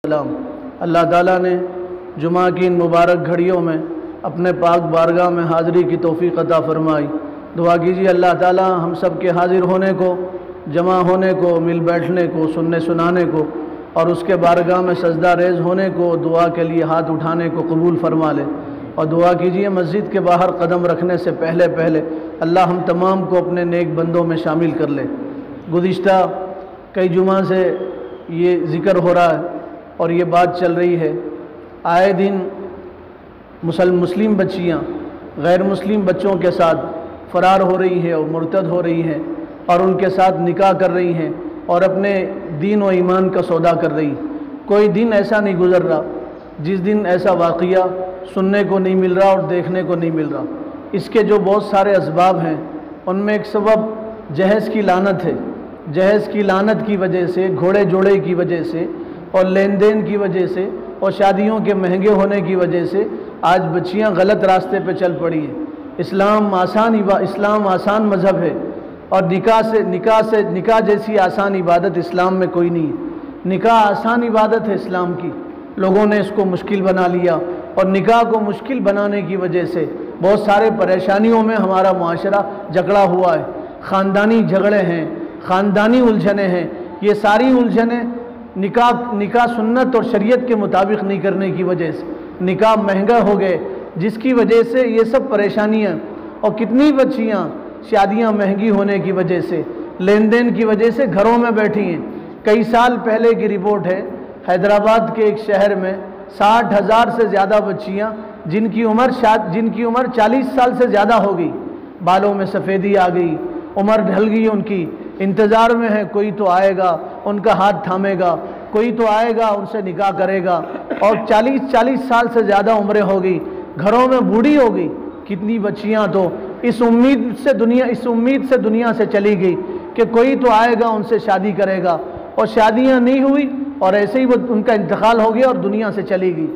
السلام۔ اللہ تعالیٰ نے جمعہ کی ان مبارک گھڑیوں میں اپنے پاک بارگاہ میں حاضری کی توفیق عطا فرمائی۔ دعا کیجیے اللہ تعالیٰ ہم سب کے حاضر ہونے کو، جمع ہونے کو، مل بیٹھنے کو، سننے سنانے کو اور اس کے بارگاہ میں سجدہ ریز ہونے کو، دعا کے لیے ہاتھ اٹھانے کو قبول فرما لے۔ اور دعا کیجیے مسجد کے باہر قدم رکھنے سے پہلے اللہ ہم تمام کو اپنے نیک بندوں میں شامل کر لے۔ گزشتہ کئی جمعہ سے یہ ذکر ہو رہا ہے اور یہ بات چل رہی ہے، آئے دن مسلم بچیاں غیر مسلم بچوں کے ساتھ فرار ہو رہی ہیں اور مرتد ہو رہی ہیں اور ان کے ساتھ نکاح کر رہی ہیں اور اپنے دین و ایمان کا سودا کر رہی ہیں۔ کوئی دن ایسا نہیں گزر رہا جس دن ایسا واقعہ سننے کو نہیں مل رہا اور دیکھنے کو نہیں مل رہا۔ اس کے جو بہت سارے اسباب ہیں ان میں ایک سبب جہیز کی لعنت ہے۔ جہیز کی لعنت کی وجہ سے، گھوڑے جوڑے کی وجہ سے اور لین دین کی وجہ سے اور شادیوں کے مہنگے ہونے کی وجہ سے آج بچیاں غلط راستے پہ چل پڑی ہیں۔ اسلام آسان مذہب ہے اور نکاح جیسی آسان عبادت اسلام میں کوئی نہیں ہے۔ نکاح آسان عبادت ہے اسلام کی، لوگوں نے اس کو مشکل بنا لیا اور نکاح کو مشکل بنانے کی وجہ سے بہت سارے پریشانیوں میں ہمارا معاشرہ جکڑا ہوا ہے۔ خاندانی جھگڑے ہیں، خاندانی الجھنیں ہیں۔ یہ ساری الجھنیں نکاح سنت اور شریعت کے مطابق نہیں کرنے کی وجہ سے، نکاح مہنگا ہو گئے جس کی وجہ سے یہ سب پریشانیاں، اور کتنی بچیاں شادیاں مہنگی ہونے کی وجہ سے، لین دین کی وجہ سے گھروں میں بیٹھی ہیں۔ کئی سال پہلے کی رپورٹ ہے، حیدرآباد کے ایک شہر میں 60,000 سے زیادہ بچیاں جن کی عمر 40 سال سے زیادہ ہو گئی، بالوں میں سفیدی آ گئی، عمر ڈھل گئی ان کی، انتظار میں ہے کوئی تو آئے گا ان کا ہاتھ تھامے گا، کوئی تو آئے گا ان سے نکاح کرے گا، اور 40 سال سے زیادہ عمریں ہو گئی، گھروں میں بوڑھی ہو گئی۔ کتنی بچیاں تو اس امید سے دنیا سے چلی گئی کہ کوئی تو آئے گا ان سے شادی کرے گا، اور شادیاں نہیں ہوئی اور ایسے ہی ان کا انتقال ہو گیا اور دنیا سے چلی گئی۔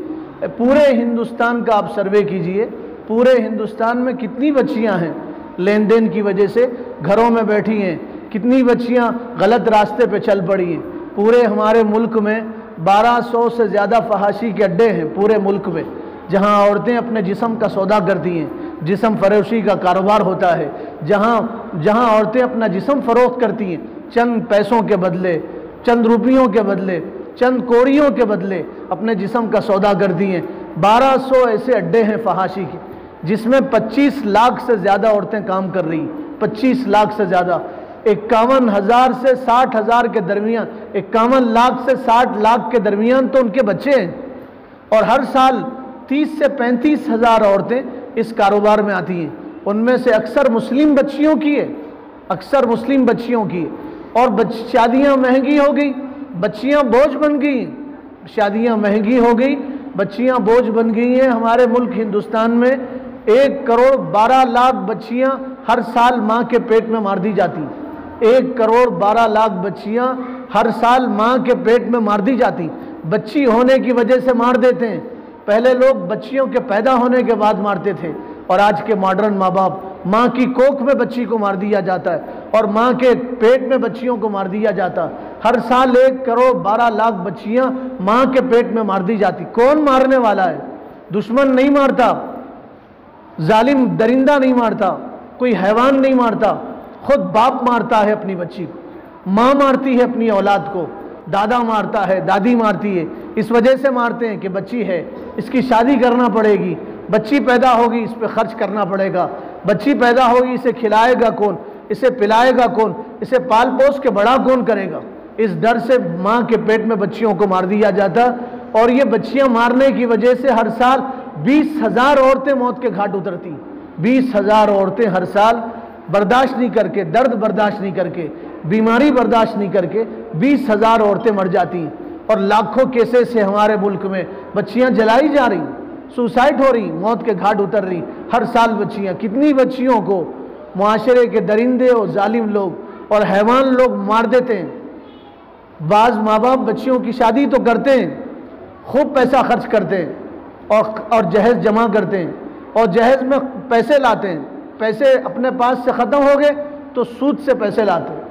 پورے ہندوستان کا آپ سروے کیجئے، پورے ہندوستان میں کتنی بچیاں ہیں لین دین کی وجہ سے گھروں میں بیٹھی ہیں، کتنی بچیاں غلط راستے پہ چل پڑی ہیں۔ پورے ہمارے ملک میں 1200 سے زیادہ فحاشی کے اڈے ہیں پورے ملک میں، جہاں عورتیں اپنے جسم کا سودا کرتی ہیں، جسم فروشی کا کاروبار ہوتا ہے، جہاں عورتیں اپنا جسم فروخت کرتی ہیں، چند پیسوں کے بدلے، چند روپیوں کے بدلے، چند کوڑیوں کے بدلے اپنے جسم کا سودا کرتی ہیں۔ 1200 ایسے اڈے ہیں فحاشی کے جس میں 25 لاکھ سے زیادہ عورتیں کام کر رہی ہیں، 25 لاکھ سے زیادہ۔ 51,000 سے 60,000 کے درمیان، 51 لاکھ سے 60 لاکھ کے درمیان تو ان کے بچے ہیں، اور ہر سال 30 سے 35 ہزار عورتیں اس کاروبار میں آتی ہیں۔ ان میں سے اکثر مسلم بچیوں کی ہے، اکثر مسلم بچیوں کی ہے، اور شادیاں مہنگی ہو گئی، بچیاں بوجھ بن گئی، شادیاں مہنگی ہو گئی، بچیاں بوجھ بن گئی ہیں۔ ہمارے ملک ہندوستان میں 1,12,00,000 بچیاں ہر سال ماں کے پیٹ میں مار دی جاتی ہیں۔ 1,12,00,000 بچیاں ہر سال ماں کے پیٹ میں مار دی جاتی، بچی ہونے کی وجہ سے مار دیتے ہیں۔ پہلے لوگ بچیوں کے پیدا ہونے کے بعد مارتے تھے، اور آج کے ماڈرن ماں باپ ماں کی کوکھ میں بچی کو مار دیا جاتا ہے اور ماں کے پیٹ میں بچیوں کو مار دیا جاتا ہے۔ ہر سال 1,12,00,000 بچیاں ماں کے پیٹ میں مار دی جاتی۔ کون مارنے والا ہے؟ دشمن نہیں مارتا، ظالم درندہ نہیں مارتا، کوئی حیوان نہیں مارتا، خود باپ مارتا ہے اپنی بچی کو، ماں مارتی ہے اپنی اولاد کو، دادا مارتا ہے، دادی مارتی ہے۔ اس وجہ سے مارتے ہیں کہ بچی ہے، اس کی شادی کرنا پڑے گی، بچی پیدا ہوگی اس پہ خرچ کرنا پڑے گا، بچی پیدا ہوگی اسے کھلائے گا کون، اسے پلائے گا کون، اسے پال پوس کے بڑا کون کرے گا۔ اس ڈر سے ماں کے پیٹ میں بچیوں کو مار دیا جاتا، اور یہ بچیاں مارنے کی وجہ سے ہر سال 20,000 عورتیں موت کے گھاٹ اترتی، 20,000 عورتیں ہر سال برداشت نہیں کر کے، درد برداشت نہیں کر کے، بیماری برداشت نہیں کر کے 20,000 عورتیں مر جاتی ہیں، اور لاکھوں کیسز سے ہمارے ملک میں بچیاں جلائی جا رہی، سوسائڈ ہو رہی، موت کے گھاٹ اتر رہی ہر سال بچیاں۔ کتنی بچیوں کو معاشرے کے درندے اور ظالم لوگ اور حیوان لوگ مار دیتے ہیں۔ بعض ماں باپ بچیوں کی شادی تو کرتے ہیں، خوب پیسہ خرچ کرتے ہیں اور جہیز جمع کرتے ہیں، اور جہیز میں پیسے لاتے ہیں، پیسے اپنے پاس سے ختم ہو گئے تو سود سے پیسے لاتے ہیں۔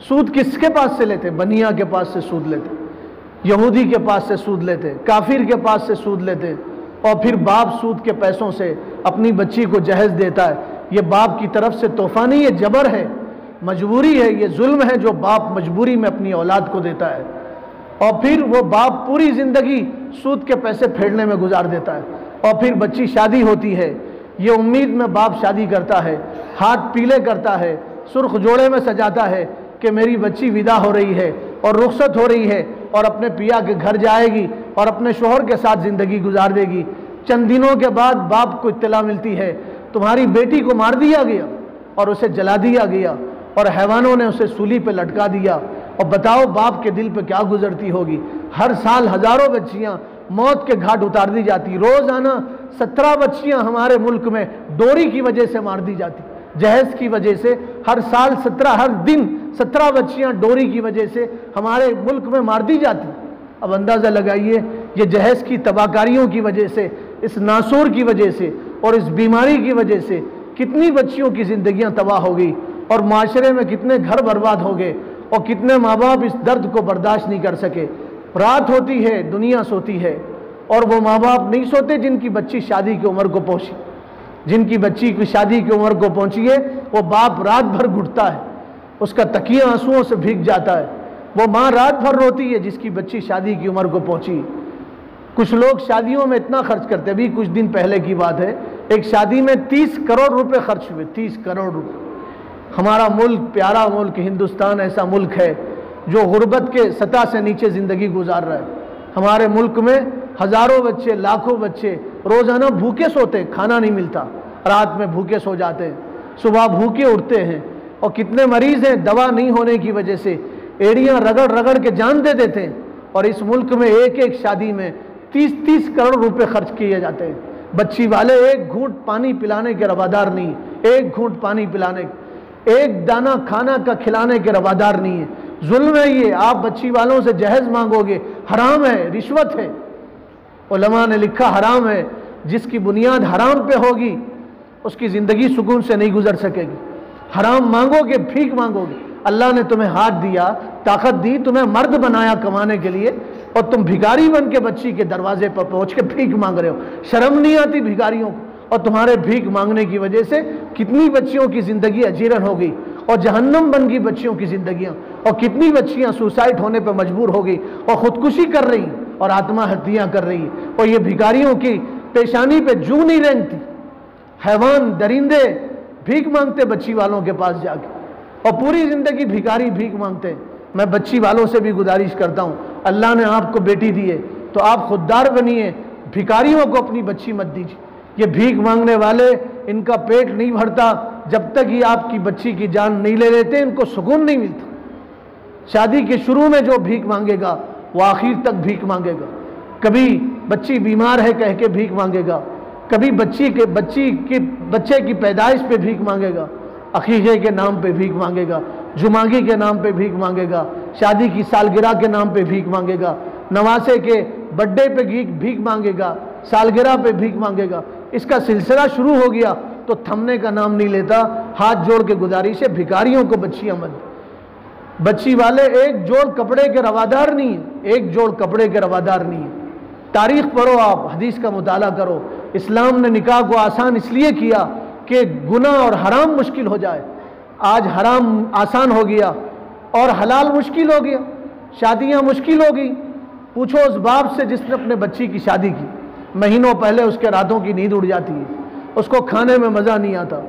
سود کس کے پاس سے لیتے ہیں؟ بنیا کے پاس سے سود لیتے ہیں۔ یہودی کے پاس سے سود لیتے، کافر کے پاس سے سود لیتے، اور پھر باپ سود کے پیسوں سے اپنی بچی کو جہیز دیتا ہے۔ یہ باپ کی طرف سے تحفہ نہیں، یہ جبر ہے، مجبوری ہے، یہ ظلم ہے جو باپ مجبوری میں اپنی اولاد کو دیتا ہے۔ اور پھر وہ باپ پوری زندگی سود کے پیسے پھیرنے میں گزار دیتا ہے، اور پھر بچی شادی ہوتی ہے، یہ امید میں باپ شادی کرتا ہے، ہاتھ پیلے کرتا ہے، سرخ جوڑے میں سجاتا ہے کہ میری بچی ودا ہو رہی ہے اور رخصت ہو رہی ہے اور اپنے پیا کے گھر جائے گی اور اپنے شوہر کے ساتھ زندگی گزار دے گی۔ چند دنوں کے بعد باپ کو اطلاع ملتی ہے تمہاری بیٹی کو مار دیا گیا اور اسے جلا دیا گیا اور حیوانوں نے اسے سولی پہ لٹکا دیا۔ اور بتاؤ باپ کے دل پہ کیا گزرتی ہوگی۔ ہر سال ہزاروں بچیاں موت کے گھاٹ اتار دی جاتی، روزانہ 17 بچیاں ہمارے ملک میں ڈوری کی وجہ سے مار دی جاتی، جہیز کی وجہ سے۔ ہر سال 17، ہر دن 17 بچیاں ڈوری کی وجہ سے ہمارے ملک میں مار دی جاتی۔ اب اندازہ لگائیے یہ جہیز کی تباہکاریوں کی وجہ سے، اس ناسور کی وجہ سے اور اس بیماری کی وجہ سے کتنی بچیوں کی زندگیاں تباہ ہو گئی، اور معاشرے میں کتنے گھر برباد ہو گئے، اور کتنے ماں باپ اس درد کو برداشت نہیں کر سکے۔ رات ہوتی ہے، دنیا سوتی ہے، اور وہ ماں باپ نہیں سوتے جن کی بچی شادی کی عمر کو پہنچی، جن کی بچی کی شادی کی عمر کو پہنچی ہے، وہ باپ رات بھر گھٹتا ہے، اس کا تکیہ آنسوؤں سے بھیگ جاتا ہے۔ وہ ماں رات بھر روتی ہے جس کی بچی شادی کی عمر کو پہنچی۔ کچھ لوگ شادیوں میں اتنا خرچ کرتے، ابھی کچھ دن پہلے کی بات ہے، ایک شادی میں 30 کروڑ روپے خرچ ہوئے، 30 کروڑ روپے۔ ہمارا ملک، پیارا ملک ہندوستان ایسا ملک ہے جو غربت کے سطح سے نیچے زندگی گزار رہا ہے۔ ہمارے ملک میں ہزاروں بچے، لاکھوں بچے روزانہ بھوکے سوتے، کھانا نہیں ملتا، رات میں بھوکے سو جاتے ہیں، صبح بھوکے اٹھتے ہیں، اور کتنے مریض ہیں دوا نہیں ہونے کی وجہ سے ایڑیاں رگڑ رگڑ کے جان دے دیتے ہیں۔ اور اس ملک میں ایک ایک شادی میں 30 کروڑ روپے خرچ کیے جاتے ہیں۔ بچی والے ایک گھونٹ پانی پلانے کے روادار نہیں، ایک گھونٹ پانی پلانے، ایک دانہ کھانا کا کھلانے کے روادار نہیں ہے۔ ظلم ہے یہ، آپ بچی والوں سے جہیز مانگو گے، حرام ہے، رشوت ہے۔ علماء نے لکھا حرام ہے، جس کی بنیاد حرام پہ ہوگی اس کی زندگی سکون سے نہیں گزر سکے گی۔ حرام مانگو گے، بھیک مانگو گے۔ اللہ نے تمہیں ہاتھ دیا، طاقت دی، تمہیں مرد بنایا کمانے کے لیے، اور تم بھکاری بن کے بچی کے دروازے پر پہنچ کے بھیک مانگ رہے ہو۔ شرم نہیں آتی بھکاریوں کو؟ اور تمہارے بھیک مانگنے کی وجہ سے کتنی بچیوں کی زندگی اجیرن ہو گئی اور جہنم بن گئی بچیوں کی زندگیاں، اور کتنی بچیاں سوسائڈ ہونے پہ مجبور ہو گئی اور خودکشی کر رہی اور آتما ہتیاں کر رہی، اور یہ بھکاریوں کی پیشانی پہ جو نہیں رینگتی۔ حیوان، درندے بھیک مانگتے بچی والوں کے پاس جا کے، اور پوری زندگی بھکاری بھیک مانگتے۔ میں بچی والوں سے بھی گزارش کرتا ہوں، اللہ نے آپ کو بیٹی دی ہے تو آپ خوددار بنیے، بھکاریوں کو اپنی بچی مت دیجیے۔ یہ بھیک مانگنے والے، ان کا پیٹ نہیں بھرتا جب تک یہ آپ کی بچی کی جان نہیں لے لیتے، ان کو سکون نہیں ملتا۔ شادی کے شروع میں جو بھیک مانگے گا وہ آخر تک بھیک مانگے گا۔ کبھی بچی بیمار ہے کہہ کے بھیک مانگے گا، کبھی بچے کی پیدائش پہ بھیک مانگے گا، عقیقے کے نام پہ بھیک مانگے گا، جمعگی کے نام پہ بھیک مانگے گا، شادی کی سالگرہ کے نام پہ بھیک مانگے گا، نواسے کے برتھ ڈے پہ بھیک مانگے گا، سالگرہ پہ بھیک مانگے گا۔ اس کا سلسلہ شروع ہو گیا تو تھمنے کا نام نہیں لیتا۔ ہاتھ جوڑ کے گزارش ہے، بھکاریوں کو بچیاں مت۔ بچی والے ایک جوڑ کپڑے کے روادار نہیں ہیں، ایک جوڑ کپڑے کے روادار نہیں ہیں۔ تاریخ پڑھو، آپ حدیث کا مطالعہ کرو۔ اسلام نے نکاح کو آسان اس لیے کیا کہ گناہ اور حرام مشکل ہو جائے۔ آج حرام آسان ہو گیا اور حلال مشکل ہو گیا، شادیاں مشکل ہو گئی۔ پوچھو اس باپ سے جس نے اپنے بچی کی شادی کی، مہینوں پہلے اس کے راتوں کی نیند اڑ جاتی ہے، اس کو کھانے میں مزہ نہیں آتا،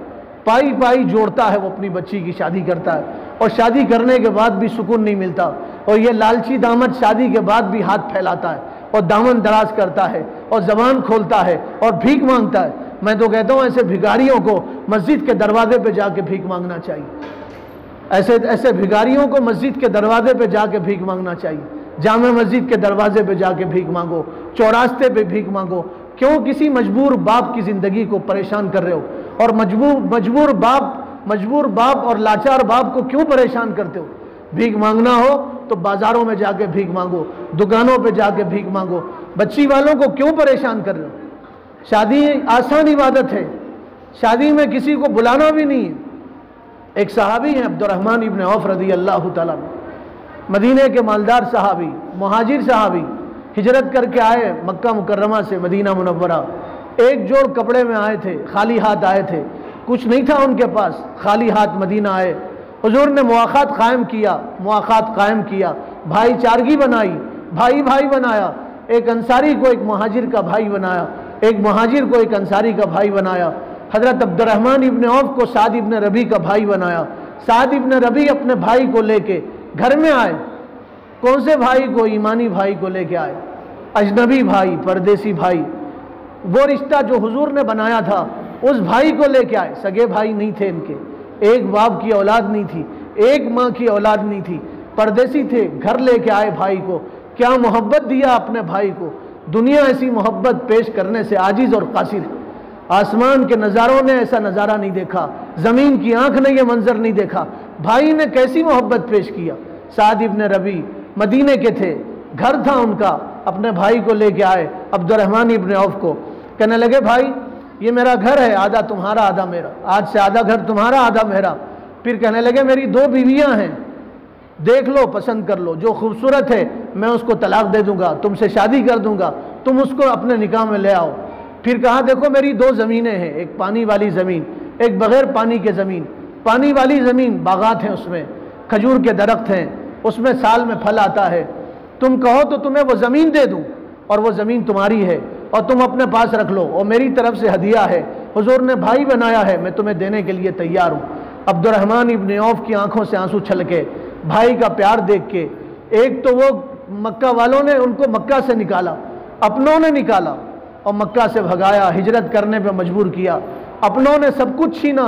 پائی پائی جوڑتا ہے، وہ اپنی بچی کی شادی کرتا ہے، اور شادی کرنے کے بعد بھی سکون نہیں ملتا، اور یہ لالچی داماد شادی کے بعد بھی ہاتھ پھیلاتا ہے اور دامن دراز کرتا ہے اور زبان کھولتا ہے اور بھیک مانگتا ہے۔ میں تو کہتا ہوں ایسے بھکاریوں کو مسجد کے دروازے پہ جا کے بھیک مانگنا چاہیے۔ ایسے بھکاریوں کو مسجد کے دروازے پہ جا کے بھیک مانگنا چاہیے۔ جامع مسجد کے دروازے پہ جا کے بھیک مانگو، چوراستے پہ بھیک مانگو۔ کیوں کسی مجبور باپ کی زندگی کو پریشان کر رہے ہو؟ اور مجبور باپ اور لاچار باپ کو کیوں پریشان کرتے ہو؟ بھیک مانگنا ہو تو بازاروں میں جا کے بھیک مانگو، دکانوں پہ جا کے بھیک مانگو۔ بچی والوں کو کیوں پریشان کر رہے ہو؟ شادی آسان عبادت ہے، شادی میں کسی کو بلانا بھی نہیں ہے۔ ایک صحابی ہیں عبد الرحمن ابن عوف رضی اللہ تعالیٰ عنہ، مدینہ کے مالدار صحابی، مہاجر صحابی، ہجرت کر کے آئے مکہ مکرمہ سے مدینہ منورہ، ایک جوڑ کپڑے میں آئے تھے، خالی ہاتھ آئے تھے، کچھ نہیں تھا ان کے پاس، خالی ہاتھ مدینہ آئے۔ حضور نے مواخات قائم کیا، بھائی چارگی بنائی، بھائی بھائی بنایا، ایک انصاری کو ایک مہاجر کا بھائی بنایا، ایک مہاجر کو ایک انصاری کا بھائی بنایا۔ حضرت عبد الرحمن ابن عوف کو سعد ابن ربیع کا بھائی بنایا۔ سعد ابن ربیع اپنے بھائی کو لے کے گھر میں آئے۔ کون سے بھائی کو؟ ایمانی بھائی کو لے کے آئے، اجنبی بھائی، پردیسی بھائی، وہ رشتہ جو حضور نے بنایا تھا اس بھائی کو لے کے آئے۔ سگے بھائی نہیں تھے ان کے، ایک باپ کی اولاد نہیں تھی، ایک ماں کی اولاد نہیں تھی، پردیسی تھے، گھر لے کے آئے بھائی کو۔ کیا محبت دیا اپنے بھائی کو! دنیا ایسی محبت پیش کرنے سے عاجز اور قاصر ہے۔ آسمان کے نظاروں نے ایسا نظارہ نہیں دیکھا، زمین کی آنکھ نے یہ منظر نہیں دیکھا۔ بھائی نے کیسی محبت پیش کیا۔ سعد ابن ربیع مدینے کے تھے، گھر تھا ان کا، اپنے بھائی کو لے کے آئے عبد الرحمن ابن عوف کو، کہنے لگے بھائی یہ میرا گھر ہے، آدھا تمہارا آدھا میرا، آج سے آدھا گھر تمہارا آدھا میرا۔ پھر کہنے لگے میری 2 بیویاں ہیں، دیکھ لو، پسند کر لو، جو خوبصورت ہے میں اس کو طلاق دے دوں گا، تم سے شادی کر دوں گا، تم اس کو اپنے نکاح میں لے آؤ۔ پھر کہا دیکھو میری 2 زمینیں ہیں، ایک پانی والی زمین، ایک بغیر پانی کے زمین۔ پانی والی زمین باغات ہیں، اس میں کھجور کے درخت ہیں، اس میں سال میں پھل آتا ہے، تم کہو تو تمہیں وہ زمین دے دوں، اور وہ زمین تمہاری ہے اور تم اپنے پاس رکھ لو، اور میری طرف سے ہدیہ ہے، حضور نے بھائی بنایا ہے، میں تمہیں دینے کے لیے تیار ہوں۔ عبد الرحمن ابن عوف کی آنکھوں سے آنسو چھلکے بھائی کا پیار دیکھ کے۔ ایک تو وہ مکہ والوں نے ان کو مکہ سے نکالا، اپنوں نے نکالا اور مکہ سے بھگایا، ہجرت کرنے پہ مجبور کیا، اپنوں نے سب کچھ چھینا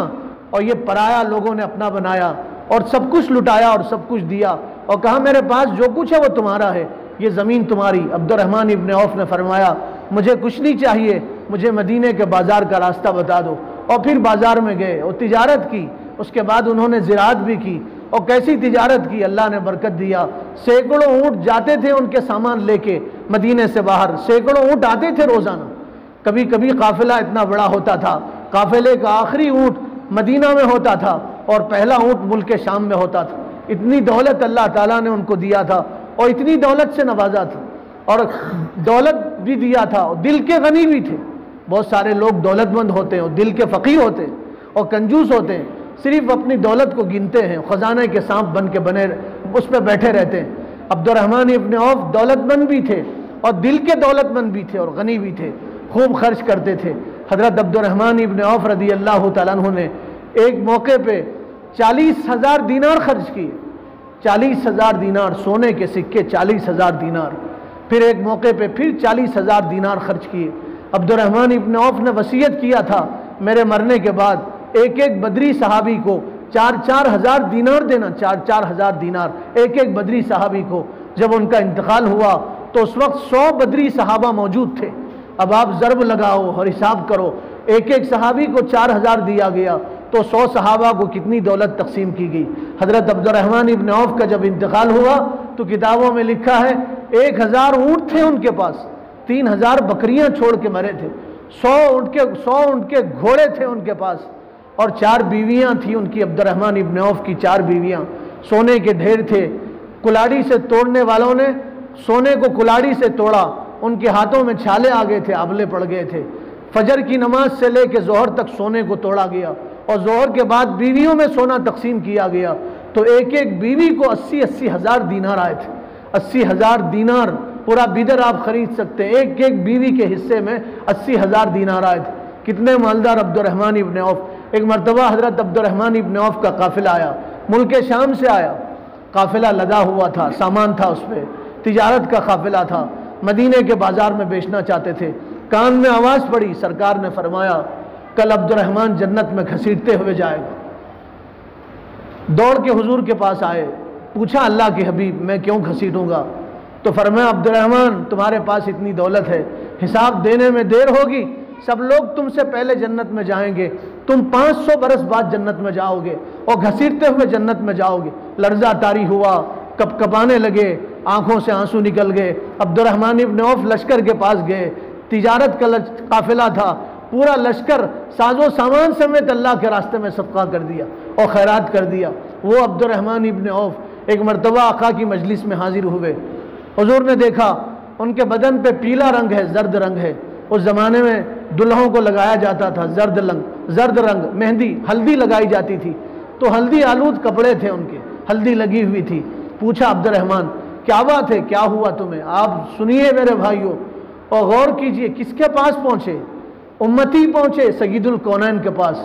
اور یہ پرایا لوگوں نے اپنا بنایا اور سب کچھ لٹایا اور سب کچھ دیا اور کہا میرے پاس جو کچھ ہے وہ تمہارا ہے، یہ زمین تمہاری۔ عبد الرحمن ابن عوف نے فرمایا مجھے کچھ نہیں چاہیے، مجھے مدینے کے بازار کا راستہ بتا دو، اور پھر بازار میں گئے اور تجارت کی۔ اس کے بعد انہوں نے زراعت بھی کی، اور کیسی تجارت کی، اللہ نے برکت دیا۔ سینکڑوں اونٹ جاتے تھے ان کے سامان لے کے مدینے سے باہر، سینکڑوں اونٹ آتے تھے روزانہ۔ کبھی کبھی قافلہ اتنا بڑا ہوتا تھا، قافلے کا آخری اونٹ مدینہ میں ہوتا تھا اور پہلا اونٹ ملک شام میں ہوتا تھا۔ اتنی دولت اللہ تعالیٰ نے ان کو دیا تھا اور اتنی دولت سے نوازا تھا، اور دولت بھی دیا تھا اور دل کے غنی بھی تھے۔ بہت سارے لوگ دولت مند ہوتے ہیں اور دل کے فقیر ہوتے ہیں اور کنجوس ہوتے ہیں، صرف اپنی دولت کو گنتے ہیں، خزانے کے سانپ بن کے بنے اس پہ بیٹھے رہتے ہیں۔ عبد الرحمن ابن عوف دولت مند بھی تھے اور دل کے دولت مند بھی تھے اور غنی بھی تھے، خوب خرچ کرتے تھے۔ حضرت عبد الرحمن ابن عوف رضی اللہ تعالیٰ عنہ نے ایک موقع پہ 40,000 دینار خرچ کیے، 40,000 دینار، سونے کے سکے 40,000 دینار۔ پھر ایک موقع پہ پھر 40,000 دینار خرچ کیے۔ عبد الرحمن ابن عوف نے وصیت کیا تھا میرے مرنے کے بعد ایک ایک بدری صحابی کو 4,000 دینار دینا، 4,000 دینار ایک ایک بدری صحابی کو۔ جب ان کا انتقال ہوا تو اس وقت 100 بدری صحابہ موجود تھے۔ اب آپ ضرب لگاؤ اور حساب کرو، ایک ایک صحابی کو 4,000 دیا گیا تو 100 صحابہ کو کتنی دولت تقسیم کی گئی۔ حضرت عبد الرحمن ابن عوف کا جب انتقال ہوا تو کتابوں میں لکھا ہے 1,000 اونٹ تھے ان کے پاس، 3,000 بکریاں چھوڑ کے مرے تھے، 100 اونٹ کے گھوڑے تھے ان کے پاس، اور 4 بیویاں تھیں ان کی، عبد الرحمن ابن عوف کی 4 بیویاں، سونے کے ڈھیر تھے۔ کلاڑی سے توڑنے والوں نے سونے کو کلاڑی سے توڑا، ان کے ہاتھوں میں چھالے آ گئے تھے، آبلے پڑ گئے تھے۔ فجر کی نماز سے لے کے ظہر تک سونے کو توڑا گیا، اور ظہر کے بعد بیویوں میں سونا تقسیم کیا گیا تو ایک ایک بیوی کو 80 ہزار دینار آئے تھے۔ 80,000 دینار پورا بدر آپ خرید سکتے ہیں، ایک ایک بیوی کے حصے میں 80,000 دینار آئے تھے۔ کتنے مالدار عبد الرحمن ابن عوف۔ ایک مرتبہ حضرت عبد الرحمن ابن عوف کا قافلہ آیا، ملک شام سے آیا، قافلہ لدا ہوا تھا، سامان تھا اس پہ، تجارت کا قافلہ تھا، مدینے کے بازار میں بیچنا چاہتے تھے۔ کان میں آواز پڑی، سرکار نے فرمایا کل عبد الرحمن جنت میں گھسیٹتے ہوئے جائے گا۔ دوڑ کے حضور کے پاس آئے، پوچھا اللہ کے حبیب میں کیوں گھسیٹوں گا؟ تو فرمایا عبد الرحمن تمہارے پاس اتنی دولت ہے، حساب دینے میں دیر ہوگی، سب لوگ تم سے پہلے جنت میں جائیں گے، تم 500 برس بعد جنت میں جاؤ گے اور گھسیٹتے ہوئے جنت میں جاؤ گے۔ لرزہ طاری ہوا، کپ کپانے لگے، آنکھوں سے آنسو نکل گئے۔ عبد الرحمن ابن عوف لشکر کے پاس گئے، تجارت کا قافلہ تھا، پورا لشکر ساز و سامان سمیت اللہ کے راستے میں صدقہ کر دیا اور خیرات کر دیا۔ وہ عبد الرحمن ابن عوف ایک مرتبہ آقا کی مجلس میں حاضر ہوئے. حضور نے دیکھا ان کے بدن پہ پیلا رنگ ہے، زرد رنگ ہے. اس زمانے میں دلہوں کو لگایا جاتا تھا زرد رنگ، مہندی، ہلدی لگائی جاتی تھی. تو ہلدی آلود کپڑے تھے ان کے، ہلدی لگی ہوئی تھی. پوچھا عبد الرحمن کیا بات ہے، کیا ہوا تمہیں؟ آپ سنیے میرے بھائیوں اور غور کیجئے. کس کے پاس پہنچے؟ امتی پہنچے سید الکونین کے پاس،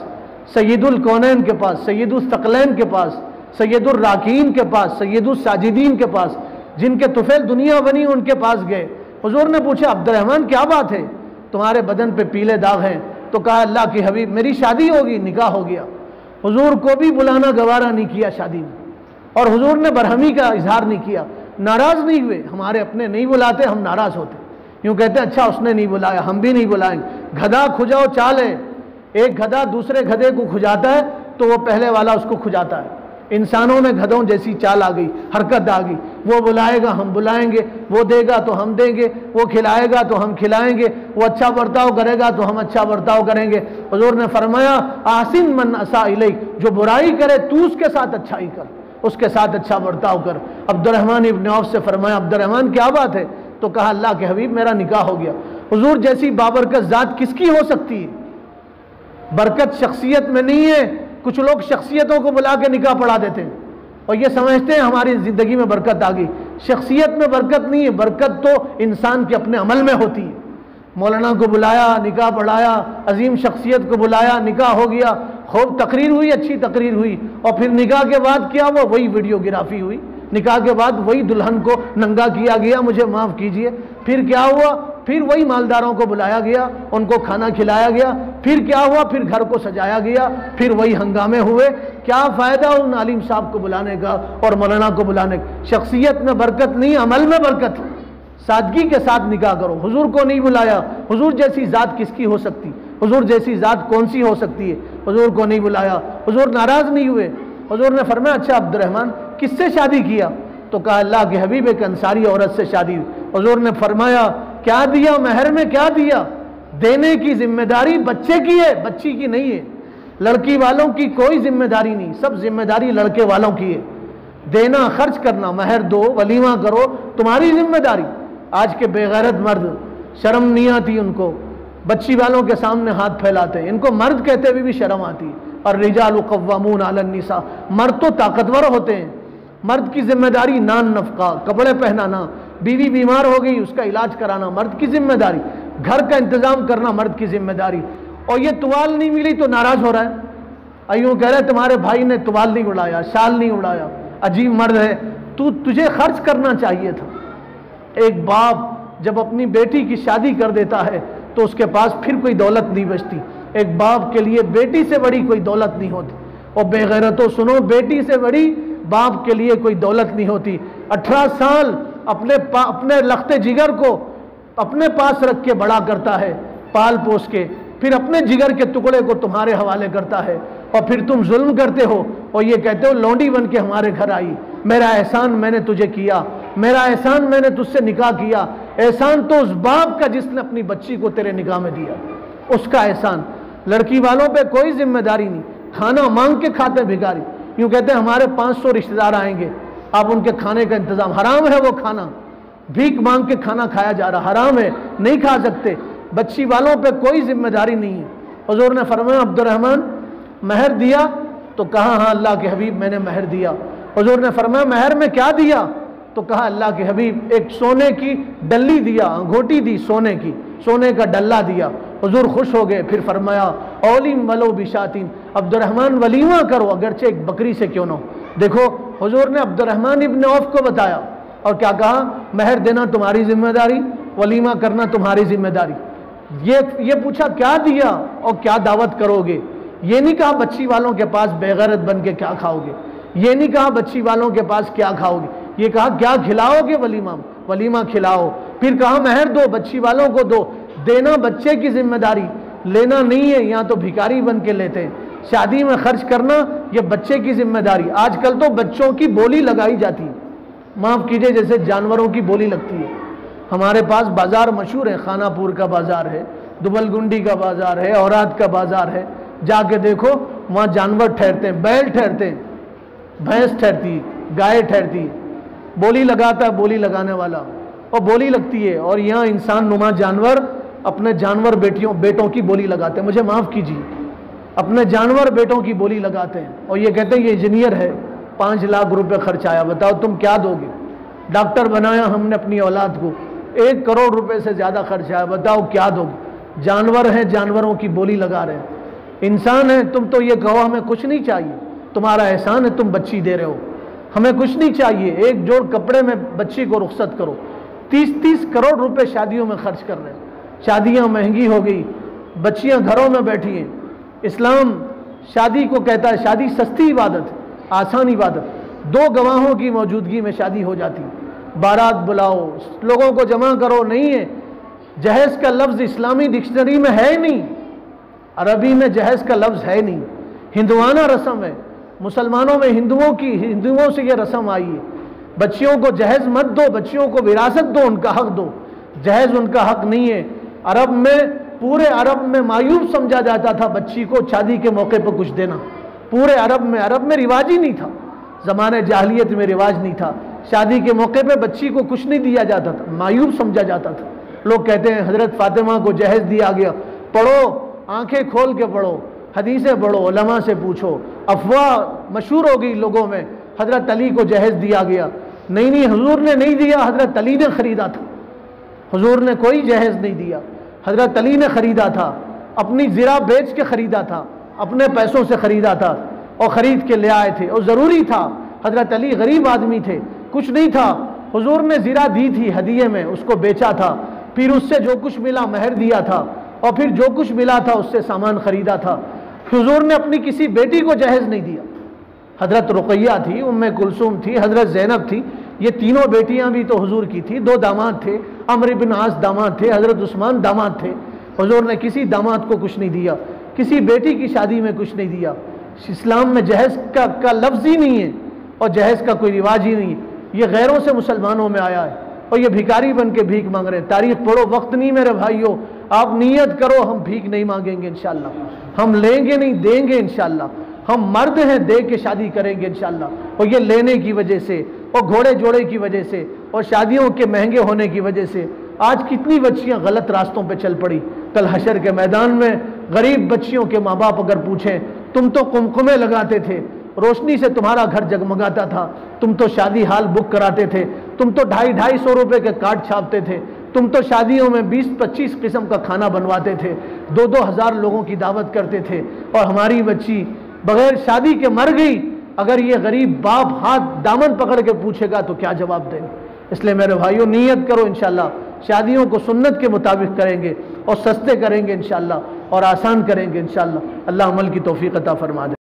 سید الکونین کے پاس، سید الثقلین کے پاس، سید الراکعین کے پاس، سید الساجدین کے پاس، جن کے طفیل دنیا بنی ان کے پاس گئے. حضور نے پوچھا عبد الرحمن کیا بات ہے، تمہارے بدن پہ پیلے داغ ہیں؟ تو کہا اللہ کے حبیب میری شادی ہوگی، نکاح ہو گیا. حضور کو بھی بلانا گوارا نہیں کیا شادی میں، اور حضور نے برہمی کا اظہار نہیں کیا. ناراض نہیں ہوئے. ہمارے اپنے نہیں بلاتے ہم ناراض ہوتے، یوں کہتے اچھا اس نے نہیں بلایا ہم بھی نہیں بلائیں گے. گدھا کھجاؤ چال ہے. ایک گدھا دوسرے گدھے کو کھجاتا ہے تو وہ پہلے والا اس کو کھجاتا ہے. انسانوں میں گدھوں جیسی چال آ گئی، حرکت آ گئی. وہ بلائے گا ہم بلائیں گے، وہ دے گا تو ہم دیں گے، وہ کھلائے گا تو ہم کھلائیں گے، وہ اچھا برتاؤ کرے گا تو ہم اچھا برتاؤ کریں گے. حضور نے فرمایا احسن من اساء الیک، جو برائی کرے تو اس کے ساتھ اچھائی کر، اس کے ساتھ اچھا برتاؤ کر. عبد الرحمن ابن عوف سے فرمایا عبد الرحمن کیا بات ہے؟ تو کہا اللہ کے حبیب میرا نکاح ہو گیا. حضور جیسی بابرکت ذات کس کی ہو سکتی ہے؟ برکت شخصیت میں نہیں ہے. کچھ لوگ شخصیتوں کو بلا کے نکاح پڑھا دیتے ہیں اور یہ سمجھتے ہیں ہماری زندگی میں برکت آ گئی. شخصیت میں برکت نہیں ہے، برکت تو انسان کے اپنے عمل میں ہوتی ہے. مولانا کو بلایا نکاح پڑھایا، عظیم شخصیت کو بلایا نکاح ہو گیا، خوب تقریر ہوئی، اچھی تقریر ہوئی، اور پھر نکاح کے بعد کیا ہوا؟ وہی ویڈیوگرافی ہوئی. نکاح کے بعد وہی دلہن کو ننگا کیا گیا، مجھے معاف کیجئے. پھر کیا ہوا؟ پھر وہی مالداروں کو بلایا گیا، ان کو کھانا کھلایا گیا. پھر کیا ہوا؟ پھر گھر کو سجایا گیا. پھر وہی ہنگامے ہوئے. کیا فائدہ ان عالم صاحب کو بلانے کا اور مولانا کو بلانے کا؟ شخصیت میں برکت نہیں، عمل میں برکت ہے. سادگی کے ساتھ نکاح کرو. حضور کو نہیں بلایا. حضور جیسی ذات کس کی ہو سکتی؟ حضور جیسی ذات کون سی ہو سکتی ہے؟ حضور کو نہیں بلایا. حضور ناراض نہیں ہوئے. حضور نے فرمایا اچھا عبد الرحمن کس سے شادی کیا؟ تو کہا اللہ کے حبیب ایک انصاری عورت سے شادی ہوئی. حضور نے فرمایا کیا دیا؟ مہر میں کیا دیا؟ دینے کی ذمہ داری بچے کی ہے، بچی کی نہیں ہے. لڑکی والوں کی کوئی ذمہ داری نہیں، سب ذمہ داری لڑکے والوں کی ہے. دینا، خرچ کرنا، مہر دو، ولیمہ کرو، تمہاری ذمہ داری. آج کے بے غیرت مرد شرم نہیں آتی ان کو، بچی والوں کے سامنے ہاتھ پھیلاتے ہیں. ان کو مرد کہتے ہوئے بھی شرم آتی ہے. اور الرجال قوامون علی النساء، مرد تو طاقتور ہوتے ہیں. مرد کی ذمہ داری نان نفقہ، کپڑے پہنانا، بیوی بیمار ہو گئی اس کا علاج کرانا مرد کی ذمہ داری، گھر کا انتظام کرنا مرد کی ذمہ داری. اور یہ توال نہیں ملی تو ناراض ہو رہا ہے. ایوں کہہ رہے تمہارے بھائی نے توال نہیں اڑایا، شال نہیں اڑایا، عجیب مرد ہے. تجھے خرچ کرنا چاہیے تھا. ایک باپ جب اپنی بیٹی کی شادی کر دیتا ہے تو اس کے پاس پھر کوئی دولت نہیں بچتی. ایک باپ کے لیے بیٹی سے بڑی کوئی دولت نہیں ہوتی. اور بے غیرتوں سنو، بیٹی سے بڑی باپ کے لیے کوئی دولت نہیں ہوتی. 18 سال اپنے لخت جگر کو اپنے پاس رکھ کے بڑا کرتا ہے، پال پوس کے، پھر اپنے جگر کے ٹکڑے کو تمہارے حوالے کرتا ہے، اور پھر تم ظلم کرتے ہو اور یہ کہتے ہو لونڈی بن کے ہمارے گھر آئی. میرا احسان میں نے تجھے کیا، میرا احسان میں نے تجھ سے نکاح کیا. احسان تو اس باپ کا جس نے اپنی بچی کو تیرے نکاح میں دیا، اس کا احسان. لڑکی والوں پہ کوئی ذمہ داری نہیں. کھانا مانگ کے کھاتے بھکاری، یوں کہتے ہیں ہمارے 500 رشتہ دار آئیں گے، آپ ان کے کھانے کا انتظام. حرام ہے وہ کھانا، بھیک مانگ کے کھانا کھایا جا رہا، حرام ہے، نہیں کھا سکتے. بچی والوں پہ کوئی ذمہ داری نہیں ہے. حضور نے فرمایا عبد الرحمن مہر دیا؟ تو کہا ہاں اللہ کے حبیب میں نے مہر دیا. حضور نے فرمایا مہر میں کیا دیا؟ تو کہا اللہ کے حبیب ایک سونے کی ڈلی دیا، انگوٹی دی سونے کی، سونے کا ڈلہ دیا. حضور خوش ہو گئے. پھر فرمایا اولیم ولو بشاتین، عبد الرحمن ولیمہ کرو اگرچہ ایک بکری سے کیوں نہ ہو. دیکھو حضور نے عبد الرحمن ابن عوف کو بتایا اور کیا کہا؟ مہر دینا تمہاری ذمہ داری، ولیمہ کرنا تمہاری ذمہ داری. یہ پوچھا کیا دیا اور کیا دعوت کرو گے. یہ نہیں کہا بچی والوں کے پاس بے غیرت بن کے کیا کھاؤ گے، یہ نہیں کہا بچی والوں کے پاس کیا کھاؤ گے، یہ کہا کیا کھلاؤ گے، ولیمہ کھلاؤ. پھر کہا مہر دو، بچی والوں کو دو. دینا بچے کی ذمہ داری، لینا نہیں ہے. یہاں تو بھکاری بن کے لیتے ہیں. شادی میں خرچ کرنا یہ بچے کی ذمہ داری. آج کل تو بچوں کی بولی لگائی جاتی ہے، معاف کیجئے جیسے جانوروں کی بولی لگتی ہے. ہمارے پاس بازار مشہور ہے، خانہ پور کا بازار ہے، دبل گنڈی کا بازار ہے، اوراد کا بازار ہے. جا کے دیکھو وہاں جانور ٹھہرتے ہیں، بیل ٹھہرتے ہیں. بھینس ٹھہرتی، گائے ٹھہرتی، بولی لگاتا ہے بولی لگانے والا، اور بولی لگتی ہے، اور یہاں انسان نما جانور اپنے جانور بیٹوں کی بولی لگاتے ہیں، مجھے معاف کیجیے، اپنے جانور بیٹوں کی بولی لگاتے ہیں، اور یہ کہتے ہیں یہ انجینئر ہے، 5 لاکھ روپے خرچ آیا، بتاؤ تم کیا دو گے؟ ڈاکٹر بنایا ہم نے اپنی اولاد کو، 1 کروڑ روپے سے زیادہ خرچ آیا، بتاؤ کیا دو گے؟ جانور ہیں، جانوروں کی بولی لگا رہے ہیں۔ انسان ہیں، تم تو یہ کہو ہمیں کچھ نہیں چاہیے، تمہارا احسان ہے تم بچی دے رہے ہو، ہمیں کچھ نہیں چاہیے، 1 جوڑ کپڑے میں بچی کو رخصت کرو، 30 کروڑ روپے شادیوں میں خرچ کر رہے ہیں، شادیاں مہنگی ہو گئی، بچیاں گھروں میں بیٹھی ہیں۔ اسلام شادی کو کہتا ہے شادی سستی عبادت ہے، آسان عبادت، 2 گواہوں کی موجودگی میں شادی ہو جاتی، بارات بلاؤ، لوگوں کو جمع کرو، نہیں ہے۔ جہیز کا لفظ اسلامی ڈکشنری میں ہے نہیں، عربی میں جہیز کا لفظ ہے نہیں، ہندوانہ رسم ہے، مسلمانوں میں ہندوؤں سے یہ رسم آئی ہے، بچیوں کو جہیز مت دو، بچیوں کو وراثت دو، ان کا حق دو، جہیز ان کا حق نہیں ہے۔ عرب میں، پورے عرب میں معیوب سمجھا جاتا تھا بچی کو شادی کے موقع پر کچھ دینا، پورے عرب میں رواج ہی نہیں تھا، زمانے جاہلیت میں رواج نہیں تھا، شادی کے موقع پہ بچی کو کچھ نہیں دیا جاتا تھا، معیوب سمجھا جاتا تھا۔ لوگ کہتے ہیں حضرت فاطمہ کو جہیز دیا گیا، پڑھو، آنکھیں کھول کے پڑھو، حدیثیں پڑھو، علماء سے پوچھو، افواہ مشہور ہو گئی لوگوں میں، حضرت علی کو جہیز دیا گیا، نہیں حضور نے نہیں دیا، حضرت علی نے خریدا تھا، حضور نے کوئی جہیز نہیں دیا، حضرت علی نے خریدا تھا، اپنی زرہ بیچ کے خریدا تھا، اپنے پیسوں سے خریدا تھا، اور خرید کے لے آئے تھے، اور ضروری تھا، حضرت علی غریب آدمی تھے، کچھ نہیں تھا، حضور نے زرہ دی تھی ہدیے میں، اس کو بیچا تھا، پھر اس سے جو کچھ ملا مہر دیا تھا، اور پھر جو کچھ ملا تھا اس سے سامان خریدا تھا۔ حضور نے اپنی کسی بیٹی کو جہیز نہیں دیا، حضرت رقیہ تھی، ام کلثوم تھی، حضرت زینب تھی، یہ تینوں بیٹیاں بھی تو حضور کی تھی، 2 داماد تھے، عمرو بن عاص داماد تھے، حضرت عثمان داماد تھے، حضور نے کسی داماد کو کچھ نہیں دیا، کسی بیٹی کی شادی میں کچھ نہیں دیا۔ اسلام میں جہیز کا لفظ ہی نہیں ہے، اور جہیز کا کوئی رواج ہی نہیں ہے، یہ غیروں سے مسلمانوں میں آیا ہے، اور یہ بھکاری بن کے بھیک مانگ رہے ہیں۔ تاریخ پڑھو، وقت نہیں میرے بھائیوں، آپ نیت کرو ہم بھیک نہیں مانگیں گے انشاءاللہ، ہم لیں گے نہیں، دیں گے انشاءاللہ، ہم مرد ہیں، دے کے شادی کریں گے انشاءاللہ۔ اور یہ لینے کی وجہ سے، اور گھوڑے جوڑے کی وجہ سے، اور شادیوں کے مہنگے ہونے کی وجہ سے آج کتنی بچیاں غلط راستوں پہ چل پڑی۔ کل حشر کے میدان میں غریب بچیوں کے ماں باپ اگر پوچھیں، تم تو قمقمے لگاتے تھے، روشنی سے تمہارا گھر جگمگاتا تھا، تم تو شادی ہال بک کراتے تھے، تم تو 250 روپے کے کارڈ چھاپتے تھے، تم تو شادیوں میں 20-25 قسم کا کھانا بنواتے تھے، 2-2 ہزار لوگوں کی دعوت کرتے تھے، اور ہماری بچی بغیر شادی کے مر گئی۔ اگر یہ غریب باپ ہاتھ دامن پکڑ کے پوچھے گا تو کیا جواب دیں گے؟ اس لیے میرے بھائیوں نیت کرو انشاءاللہ، شادیوں کو سنت کے مطابق کریں گے، اور سستے کریں گے انشاءاللہ، اور آسان کریں گے انشاءاللہ۔ اللہ عمل کی توفیق عطا فرما دے۔